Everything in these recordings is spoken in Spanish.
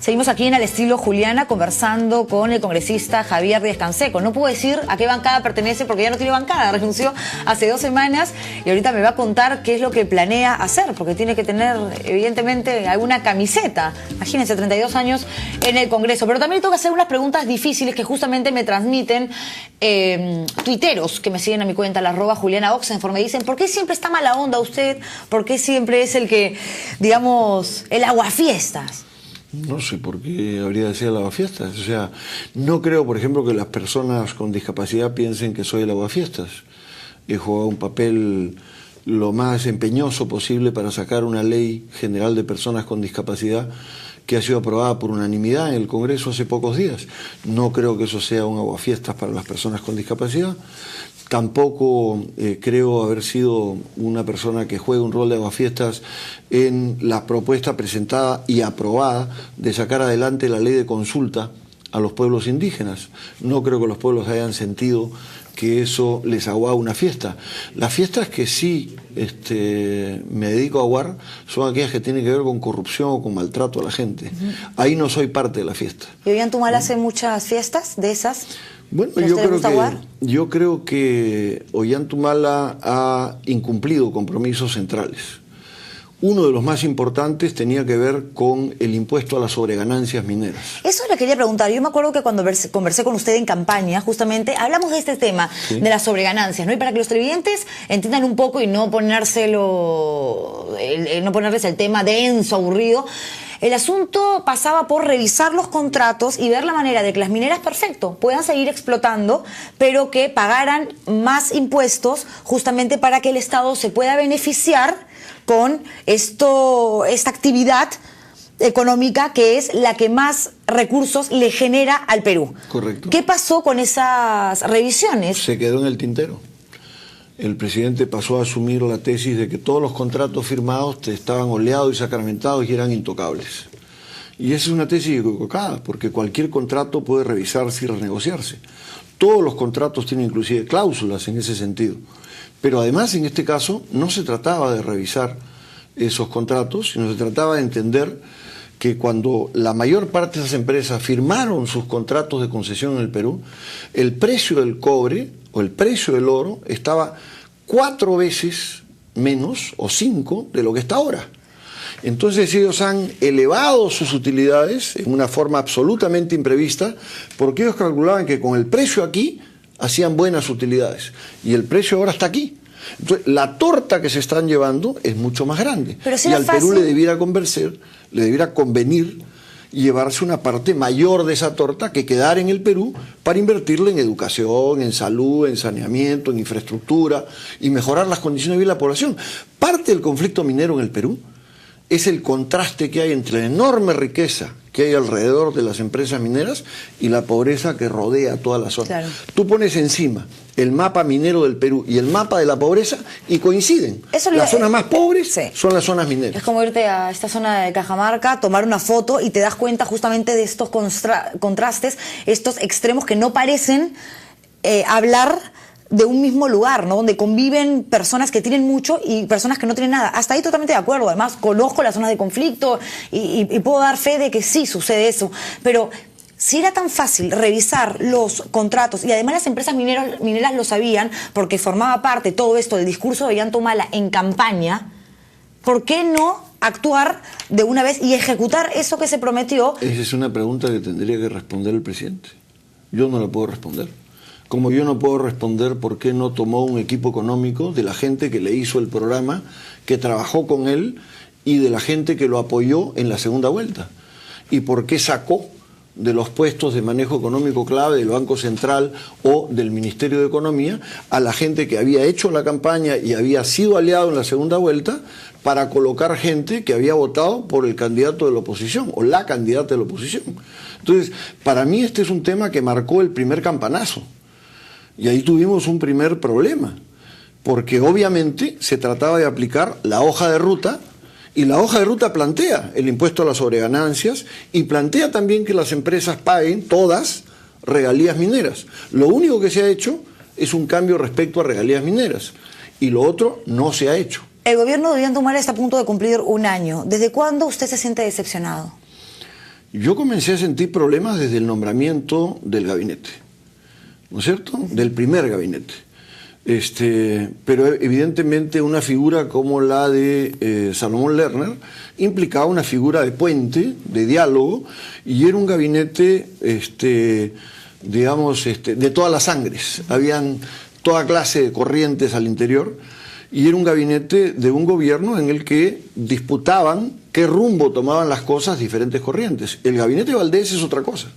Seguimos aquí en Al Estilo Juliana conversando con el congresista Javier Díaz-Canseco. No puedo decir a qué bancada pertenece porque ya no tiene bancada, renunció hace 2 semanas y ahorita me va a contar qué es lo que planea hacer, porque tiene que tener evidentemente alguna camiseta. Imagínense, 32 años en el Congreso. Pero también tengo que hacer unas preguntas difíciles que justamente me transmiten tuiteros que me siguen a mi cuenta, la @JulianaOxenford. Me dicen, ¿por qué siempre está mala onda usted? ¿Por qué siempre es el que, digamos, el aguafiestas? No sé por qué habría de ser el aguafiestas. O sea, no creo, por ejemplo, que las personas con discapacidad piensen que soy el aguafiestas. He jugado un papel lo más empeñoso posible para sacar una ley general de personas con discapacidad que ha sido aprobada por unanimidad en el Congreso hace pocos días. No creo que eso sea un aguafiestas para las personas con discapacidad. Tampoco creo haber sido una persona que juegue un rol de aguafiestas en la propuesta presentada y aprobada de sacar adelante la ley de consulta a los pueblos indígenas. No creo que los pueblos hayan sentido que eso les aguaba una fiesta. Las fiestas que sí me dedico a aguar son aquellas que tienen que ver con corrupción o con maltrato a la gente. Ahí no soy parte de la fiesta. ¿Y Ollantumala hace muchas fiestas de esas? Bueno, yo creo que Ollantumala ha incumplido compromisos centrales. Uno de los más importantes tenía que ver con el impuesto a las sobreganancias mineras. Eso le quería preguntar. Yo me acuerdo que cuando conversé con usted en campaña, justamente, hablamos de este tema, sí, de las sobreganancias, ¿no? Y para que los televidentes entiendan un poco y no ponerles el tema denso, aburrido, el asunto pasaba por revisar los contratos y ver la manera de que las mineras, perfecto, puedan seguir explotando, pero que pagaran más impuestos justamente para que el Estado se pueda beneficiar con esta actividad económica que es la que más recursos le genera al Perú. Correcto. ¿Qué pasó con esas revisiones? Se quedó en el tintero. El presidente pasó a asumir la tesis de que todos los contratos firmados estaban oleados y sacramentados y eran intocables. Y esa es una tesis equivocada, porque cualquier contrato puede revisarse y renegociarse. Todos los contratos tienen inclusive cláusulas en ese sentido. Pero además, en este caso, no se trataba de revisar esos contratos, sino se trataba de entender que cuando la mayor parte de esas empresas firmaron sus contratos de concesión en el Perú, el precio del cobre o el precio del oro estaba 4 veces menos o 5 de lo que está ahora. Entonces ellos han elevado sus utilidades en una forma absolutamente imprevista, porque ellos calculaban que con el precio aquí hacían buenas utilidades y el precio ahora está aquí. Entonces, la torta que se están llevando es mucho más grande. Pero si y al Perú le debiera convenir llevarse una parte mayor de esa torta que quedar en el Perú para invertirla en educación, en salud, en saneamiento, en infraestructura y mejorar las condiciones de vida de la población. Parte del conflicto minero en el Perú es el contraste que hay entre la enorme riqueza que hay alrededor de las empresas mineras y la pobreza que rodea toda la zona. Claro. Tú pones encima el mapa minero del Perú y el mapa de la pobreza y coinciden. Las zonas más pobres son las zonas mineras. Es como irte a esta zona de Cajamarca, tomar una foto y te das cuenta justamente de estos contrastes, estos extremos que no parecen hablar de un mismo lugar, ¿no? Donde conviven personas que tienen mucho y personas que no tienen nada. Hasta ahí totalmente de acuerdo. Además, conozco las zonas de conflicto y puedo dar fe de que sí sucede eso. Pero si era tan fácil revisar los contratos, y además las empresas mineras lo sabían, porque formaba parte todo esto del discurso de Ollantumala en campaña, ¿por qué no actuar de una vez y ejecutar eso que se prometió? Esa es una pregunta que tendría que responder el presidente. Yo no la puedo responder. Como yo no puedo responder por qué no tomó un equipo económico de la gente que le hizo el programa, que trabajó con él y de la gente que lo apoyó en la segunda vuelta. Y por qué sacó de los puestos de manejo económico clave del Banco Central o del Ministerio de Economía a la gente que había hecho la campaña y había sido aliado en la segunda vuelta para colocar gente que había votado por el candidato de la oposición o la candidata de la oposición. Entonces, para mí este es un tema que marcó el primer campanazo. Y ahí tuvimos un primer problema, porque obviamente se trataba de aplicar la hoja de ruta, y la hoja de ruta plantea el impuesto a las sobreganancias y plantea también que las empresas paguen todas regalías mineras. Lo único que se ha hecho es un cambio respecto a regalías mineras, y lo otro no se ha hecho. El gobierno de Ollantumala está a punto de cumplir 1 año. ¿Desde cuándo usted se siente decepcionado? yo comencé a sentir problemas desde el nombramiento del gabinete, ¿no es cierto? Del primer gabinete. Pero evidentemente una figura como la de Salomón Lerner implicaba una figura de puente, de diálogo, y era un gabinete, digamos, de todas las sangres. Habían toda clase de corrientes al interior, y era un gabinete de un gobierno en el que disputaban qué rumbo tomaban las cosas diferentes corrientes. El gabinete Valdés es otra cosa.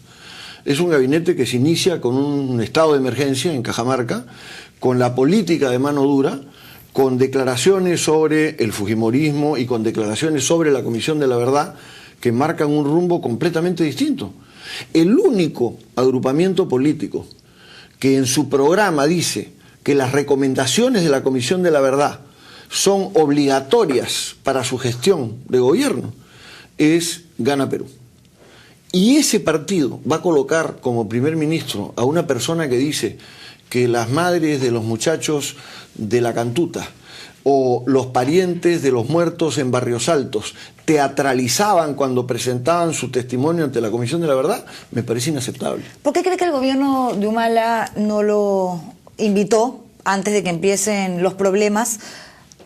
Es un gabinete que se inicia con un estado de emergencia en Cajamarca, con la política de mano dura, con declaraciones sobre el fujimorismo y con declaraciones sobre la Comisión de la Verdad que marcan un rumbo completamente distinto. El único agrupamiento político que en su programa dice que las recomendaciones de la Comisión de la Verdad son obligatorias para su gestión de gobierno es Gana Perú. Y ese partido va a colocar como primer ministro a una persona que dice que las madres de los muchachos de la Cantuta o los parientes de los muertos en Barrios Altos teatralizaban cuando presentaban su testimonio ante la Comisión de la Verdad, me parece inaceptable. ¿Por qué cree que el gobierno de Humala no lo invitó, antes de que empiecen los problemas,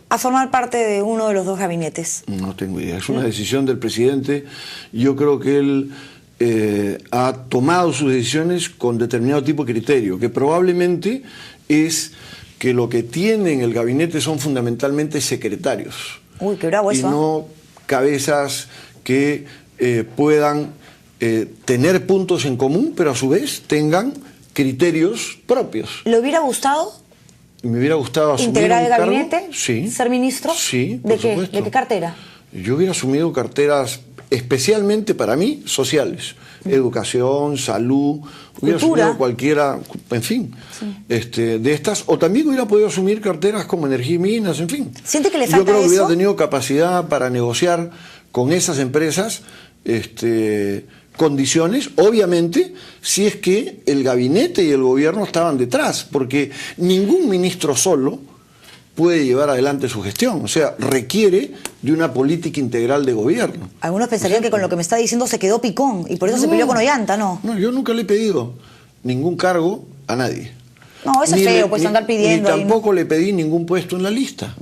a formar parte de uno de los dos gabinetes? No tengo idea, es una decisión del presidente. Yo creo que él ha tomado sus decisiones con determinado tipo de criterio, que probablemente es que lo que tiene en el gabinete son fundamentalmente secretarios. Uy, qué bravo eso. Y no cabezas que puedan tener puntos en común, pero a su vez tengan criterios propios. ¿Le hubiera gustado? Me hubiera gustado asumir ¿Integrar el cargo, gabinete? Sí. ¿Ser ministro? Sí, ¿De por qué? supuesto. ¿De qué cartera? Yo hubiera asumido carteras especialmente para mí sociales, educación, salud, hubiera asumido cualquiera, en fin, de estas, o también hubiera podido asumir carteras como energía y minas, en fin. ¿Siente que le falta Yo creo que hubiera eso? tenido capacidad para negociar con esas empresas condiciones, obviamente, si es que el gabinete y el gobierno estaban detrás, porque ningún ministro solo puede llevar adelante su gestión, o sea, requiere de una política integral de gobierno. Algunos pensarían que con lo que me está diciendo se quedó picón y por eso se peleó con Ollanta, ¿no? No, yo nunca le he pedido ningún cargo a nadie. No, eso es feo, pues andar pidiendo. Ni tampoco le pedí ningún puesto en la lista.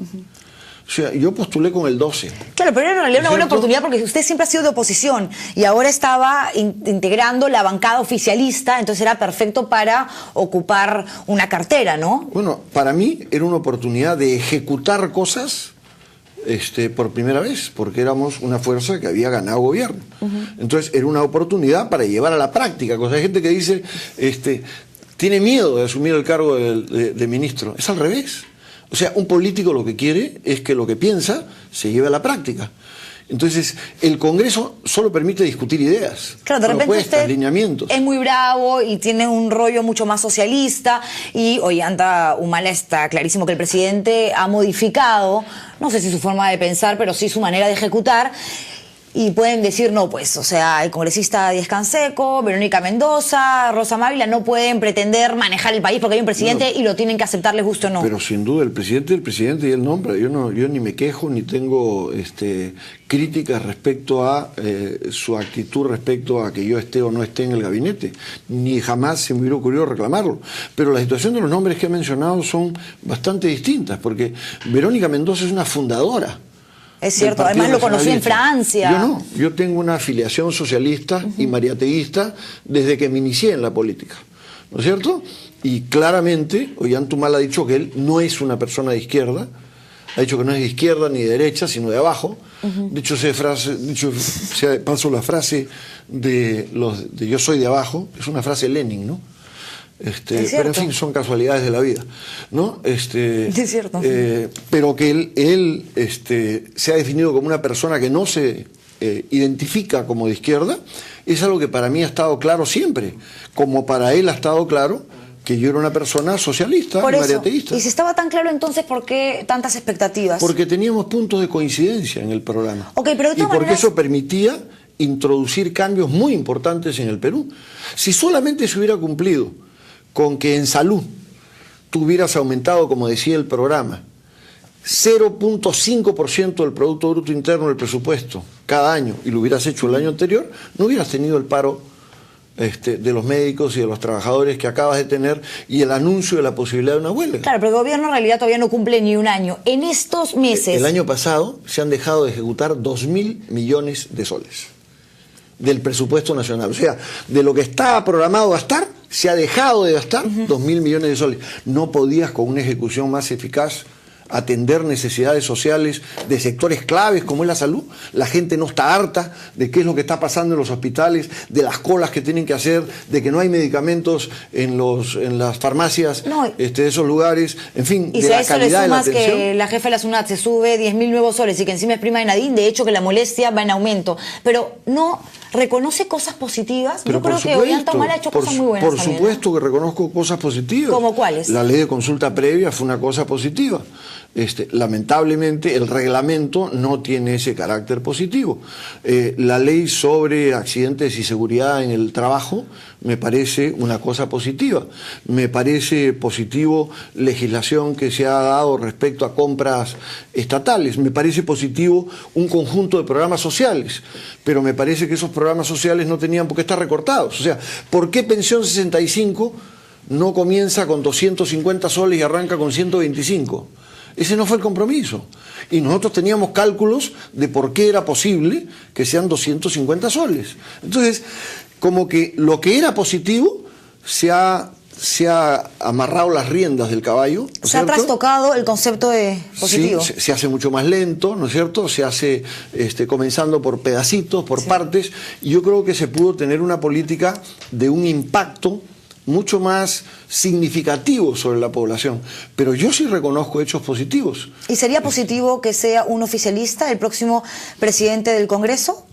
O sea, yo postulé con el 12. Claro, pero era en realidad una buena oportunidad porque usted siempre ha sido de oposición y ahora estaba integrando la bancada oficialista, entonces era perfecto para ocupar una cartera, ¿no? Bueno, para mí era una oportunidad de ejecutar cosas por primera vez, porque éramos una fuerza que había ganado gobierno. Entonces era una oportunidad para llevar a la práctica cosas. Hay gente que dice, tiene miedo de asumir el cargo de ministro. Es al revés. O sea, un político lo que quiere es que lo que piensa se lleve a la práctica. Entonces, el Congreso solo permite discutir ideas, claro, de repente propuestas, usted lineamientos. Es muy bravo y tiene un rollo mucho más socialista y Ollanta Humala está clarísimo que el presidente ha modificado, no sé si su forma de pensar, pero sí su manera de ejecutar. Y pueden decir, no, pues, o sea, el congresista Díez Canseco, Verónica Mendoza, Rosa Mávila no pueden pretender manejar el país porque hay un presidente y lo tienen que aceptar, les guste o no. Pero sin duda, el presidente y el nombre. Yo ni me quejo ni tengo críticas respecto a su actitud respecto a que yo esté o no esté en el gabinete. Ni jamás se me hubiera ocurrido reclamarlo. Pero la situación de los nombres que he mencionado son bastante distintas, porque Verónica Mendoza es una fundadora. Es cierto, además lo conocí en Francia. Yo no, yo tengo una afiliación socialista y mariateísta desde que me inicié en la política, ¿no es cierto? Y claramente Ollanta Humala ha dicho que él no es una persona de izquierda, ha dicho que no es de izquierda ni de derecha, sino de abajo. Dicho sea de paso, la frase de yo soy de abajo, es una frase de Lenin, ¿no? Pero en fin, son casualidades de la vida, ¿no? Es cierto. Pero que él se ha definido como una persona que no se identifica como de izquierda, es algo que para mí ha estado claro siempre, como para él ha estado claro que yo era una persona socialista, mariateísta. Y si estaba tan claro entonces, ¿por qué tantas expectativas? Porque teníamos puntos de coincidencia en el programa. Okay, pero de todas porque maneras... eso permitía introducir cambios muy importantes en el Perú. Si solamente se hubiera cumplido con que en salud tú hubieras aumentado, como decía el programa, 0.5% del Producto Bruto Interno del presupuesto cada año, y lo hubieras hecho el año anterior, no hubieras tenido el paro de los médicos y de los trabajadores que acabas de tener y el anuncio de la posibilidad de una huelga. Claro, pero el gobierno en realidad todavía no cumple ni un año. En estos meses... El año pasado se han dejado de ejecutar 2.000 millones de soles del presupuesto nacional. O sea, de lo que estaba programado gastar, se ha dejado de gastar 2.000 millones de soles. No podías con una ejecución más eficaz atender necesidades sociales de sectores claves como es la salud. La gente no está harta de qué es lo que está pasando en los hospitales, de las colas que tienen que hacer, de que no hay medicamentos en las farmacias de esos lugares, en fin, y de si la a eso le calidad de la sumas atención. que la jefa de la SUNAT se sube 10.000 nuevos soles y que encima es prima de Nadine, de hecho que la molestia va en aumento, pero no reconoce cosas positivas. Pero yo creo que Ollanta Humala ha hecho cosas muy buenas. Por también, supuesto, ¿no? que reconozco cosas positivas. ¿Cómo cuáles? La ley de consulta previa fue una cosa positiva. Lamentablemente el reglamento no tiene ese carácter positivo. La ley sobre accidentes y seguridad en el trabajo me parece una cosa positiva. Me parece positivo legislación que se ha dado respecto a compras estatales. Me parece positivo un conjunto de programas sociales, pero me parece que esos programas sociales no tenían por qué estar recortados. O sea, ¿por qué Pensión 65 no comienza con 250 soles y arranca con 125? Ese no fue el compromiso. Y nosotros teníamos cálculos de por qué era posible que sean 250 soles. Entonces, como que lo que era positivo se ha amarrado las riendas del caballo. ¿No se ha trastocado el concepto de positivo. Sí, se hace mucho más lento, ¿no es cierto? Se hace comenzando por pedacitos, por partes. Y yo creo que se pudo tener una política de un impacto mucho más significativo sobre la población. Pero yo sí reconozco hechos positivos. ¿Y sería positivo que sea un oficialista el próximo presidente del Congreso?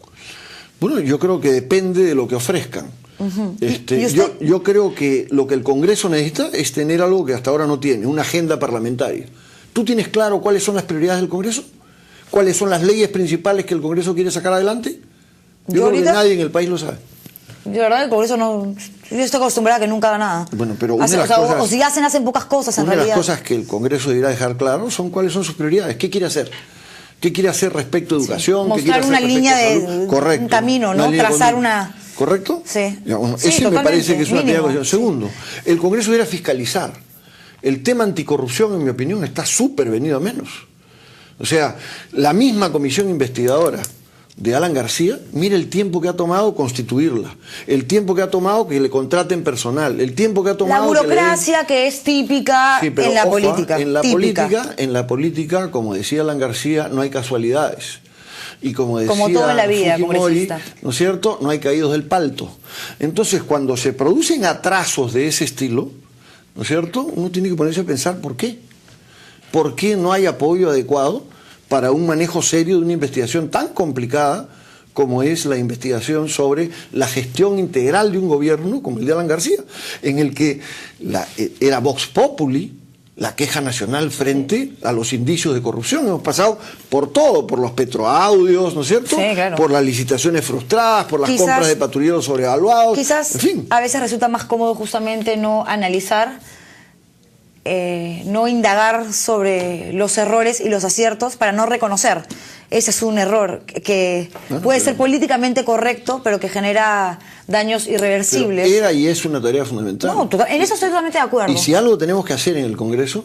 Bueno, yo creo que depende de lo que ofrezcan. ¿Y usted? Yo creo que lo que el Congreso necesita es tener algo que hasta ahora no tiene, una agenda parlamentaria. ¿Tú tienes claro cuáles son las prioridades del Congreso? ¿Cuáles son las leyes principales que el Congreso quiere sacar adelante? Yo creo que nadie en el país lo sabe. De verdad, el Congreso no... Yo estoy acostumbrada a que nunca haga nada. Bueno, pero una de las cosas, o si hacen pocas cosas en realidad. Una de las cosas que el Congreso deberá dejar claro son cuáles son sus prioridades. ¿Qué quiere hacer? ¿Qué quiere hacer respecto a educación? Sí. ¿Qué quiere Mostrar hacer una línea de un camino, ¿no? Trazar una... ¿Correcto? Sí. Digamos, sí, ese me parece que es una mínimo. cuestión. Segundo, el Congreso deberá fiscalizar. El tema anticorrupción, en mi opinión, está súper venido a menos. O sea, la misma comisión investigadora de Alan García, mire el tiempo que ha tomado constituirla, el tiempo que ha tomado que le contraten personal, el tiempo que ha tomado... La burocracia que es típica en la política. En la política, como decía Alan García, no hay casualidades. Y como decía todo en la vida, Fujimori, ¿no es cierto?, no hay caídos del palto. Entonces, cuando se producen atrasos de ese estilo, ¿no es cierto?, uno tiene que ponerse a pensar ¿por qué? ¿Por qué no hay apoyo adecuado para un manejo serio de una investigación tan complicada como es la investigación sobre la gestión integral de un gobierno como el de Alan García, en el que era Vox Populi la queja nacional frente a los indicios de corrupción? Hemos pasado por todo, por los petroaudios, ¿no es cierto? Sí, claro. Por las licitaciones frustradas, por las compras de patrulleros sobrevaluados. Quizás en fin. A veces resulta más cómodo justamente no analizar, no indagar sobre los errores y los aciertos para no reconocer. Ese es un error que puede ser políticamente correcto, pero que genera daños irreversibles. Pero era y es una tarea fundamental. No, en eso estoy totalmente de acuerdo. Y si algo tenemos que hacer en el Congreso